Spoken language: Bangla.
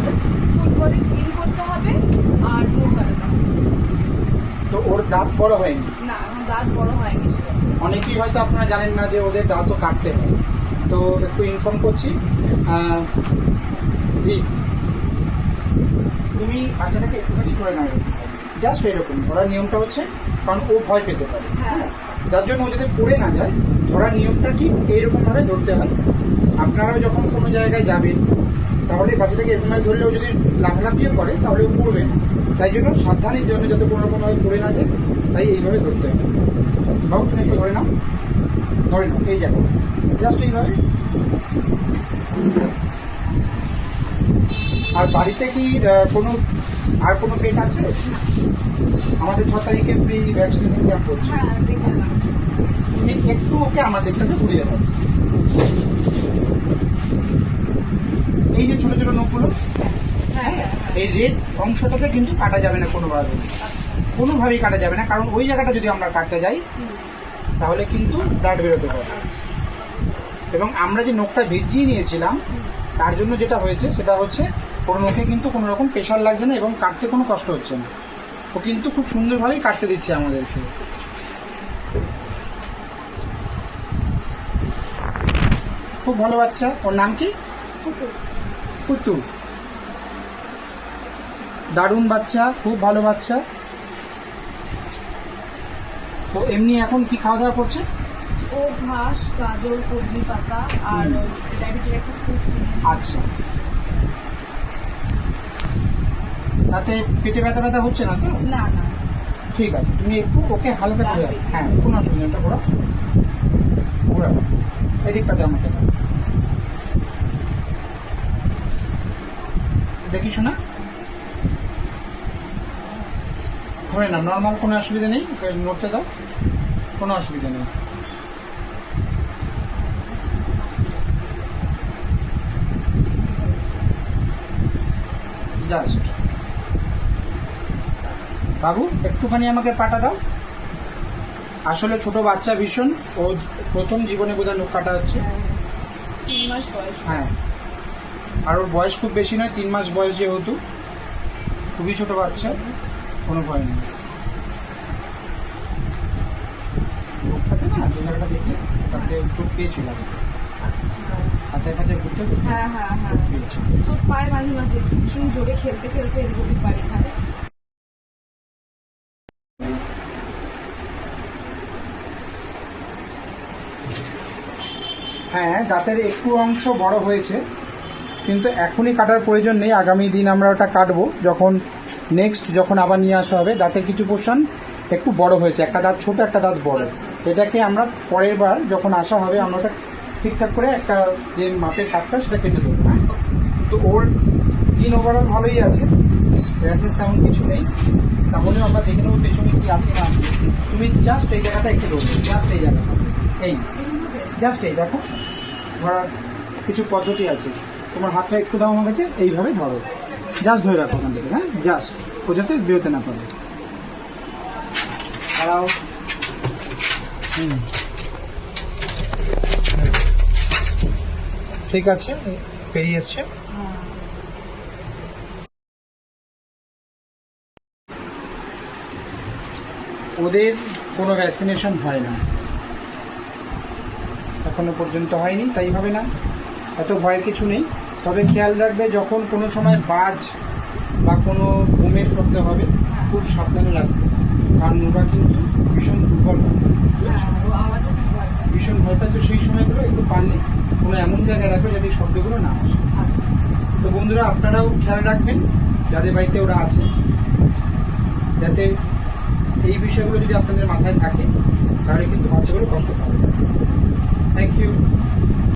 হবে? ফুল বডি ক্লিন করতে হবে আর নখ কাটাতে হবে। তো ওর দাঁত বড় হয়নি? না, আমার দাঁত বড় হয়নি সেটা। অনেকেই হয়তো আপনারা জানেন না যে ওদের দাঁতও কাটতে হয়, তো একটু ইনফর্ম করছি। তুমি বাচ্চাটাকে একটুখানি ধরে নাও, জাস্ট এরকম ধরার নিয়মটা হচ্ছে, কারণ ও ভয় পেতে পারে, হ্যাঁ। যার জন্য ও যাতে পড়ে না যায় ধরার নিয়মটা ঠিক এইরকমভাবে ধরতে হয়। আপনারাও যখন কোনো জায়গায় যাবেন তাহলে বাচ্চাটাকে এরকমভাবে ধরলে ও যদি লাফালাফিও করে তাহলে ও পড়বে না, তাই জন্য সাবধানের জন্য যাতে কোনো রকমভাবে পড়ে না যায়, তাই এইভাবে ধরতে হবে। বাবু তুমি একটু ধরে নাও, ধরে নাও, এই জায়গায় জাস্ট এইভাবে। আর বাড়িতে কি কোনো পেট আছে? আমাদের 6 তারিখে ফ্রি ভ্যাকসিনেশন ক্যাম্প হচ্ছে, হ্যাঁ, দেখলাম। তুমি একটু ওকে আমার দিকটাতে ঘুরিয়ে দাও। এই যে ছোট ছোট নখগুলো, হ্যাঁ, হ্যাঁ, এই রেড অংশটাকে কিন্তু কাটা যাবে না কোনোভাবে, আচ্ছা। কোনোভাবেই কাটা যাবে না, কারণ ওই জায়গাটা যদি আমরা কাটতে যাই তাহলে কিন্তু ব্লাড বেরোতে পারে। এবং আমরা যে নখটা ভিজিয়ে নিয়েছিলাম তার জন্য যেটা হয়েছে সেটা হচ্ছে ওর নখে কিন্তু কোনো রকম প্রেশার লাগছে না এবং কাটতে কোনো কষ্ট হচ্ছে না, ও কিন্তু খুব সুন্দরভাবেই কাটতে দিচ্ছে আমাদেরকে। খুব ভালো বাচ্চা। ওর নাম কি? পুতুল। দারুণ বাচ্চা, খুব ভালো বাচ্চা। তো এমনি এখন কি খাওয়া দাওয়া করছে? ও ঘাস, গাজর, কদলি পাতা আর ডায়াবেটির একটা ফ্রুট। আচ্ছা, তাতে পেটে ব্যথা ব্যথা হচ্ছে না তো? না না। ঠিক আছে, তুমি একটু ওকে হালকা করে দাও। হ্যাঁ, কোনো অসুবিধা নেই, ঘোরা ঘোরা, এদিকটাতে আমাকে দাও। দেখি শোনা, ধরে না, নর্মাল, কোনো অসুবিধা নেই, ওকে নড়তে দাও, কোনো অসুবিধা নেই। জাস্ট বাবু একটুখানি আমাকে পাটা দাও। আসলে ছোট বাচ্চা ভীষণ, ও প্রথম জীবনে বোধহয় নখ কাটা হচ্ছে। 3 মাস বয়স। হ্যাঁ, আর ওর বয়স খুব বেশি নয়, 3 মাস বয়স যেহেতু, খুবই ছোট বাচ্চা, কোনো ভয় নেই। নখটাতে না যে জায়গাটা দেখলে তাতে চোখ পেয়েছিল, আচ্ছা। কাছে কাছে ঘুরতে ঘুরতে হ্যাঁ হ্যাঁ হ্যাঁ, চোখ পেয়েছিল। চোট পায় মাঝে মাঝে, ভীষণ জোরে খেলতে খেলতে এদিক ওদিক বাড়ি খায়। হ্যাঁ, দাঁতের একটু অংশ বড় হয়েছে, কিন্তু এখনই কাটার প্রয়োজন নেই, আগামী দিন আমরা ওটা কাটবো যখন আবার নিয়ে আসা হবে। দাঁতের কিছু পোর্শন একটু বড় হয়েছে, একটা দাঁত ছোট একটা দাঁত বড়, এটাকে আমরা পরের বার যখন আসা হবে আমরা ওটা ঠিকঠাক করে একটা যে মাপের কাটটা সেটা কেটে দেবো। হ্যাঁ, তো ওর স্কিন ওভারঅল ভালোই আছে, র্যাশেস তেমন কিছু নেই, তাহলেও আমরা দেখে নেবো পেছনে কি আছে না আছে। তুমি জাস্ট এই জায়গাটা একটু ধরবে, জাস্ট এই জায়গাটা, এই জাস্ট এই দেখো, ধরার কিছু পদ্ধতি আছে। তোমার হাতটা একটু দাও আমার কাছে, এইভাবে ধরো, জাস্ট ধরে রাখো ওখান থেকে। হ্যাঁ, জাস্ট ও যাতে বেরোতে না পারে। দাঁড়াও। ঠিক আছে, বেরিয়ে এসছে। ওদের কোনো ভ্যাকসিনেশন হয় না, এখনো পর্যন্ত হয়নি, তাই হবে না, এত ভয়ের কিছু নেই। তবে খেয়াল রাখবে যখন কোনো সময় বাজ বা কোনো বোমের শব্দ হবে খুব সাবধানে রাখবে, কারণ ওরা কিন্তু ভীষণ দুর্বল, ভীষণ ভয় পায়। তো সেই সময়গুলো একটু পারলে কোনো এমন জায়গায় রাখবে যাতে শব্দগুলো না আসে। তো বন্ধুরা আপনারাও খেয়াল রাখবেন যাদের বাড়িতে ওরা আছে, যাতে এই বিষয়গুলো যদি আপনাদের মাথায় থাকে তাহলে কিন্তু বাচ্চাগুলো কষ্ট পাবে। Thank you.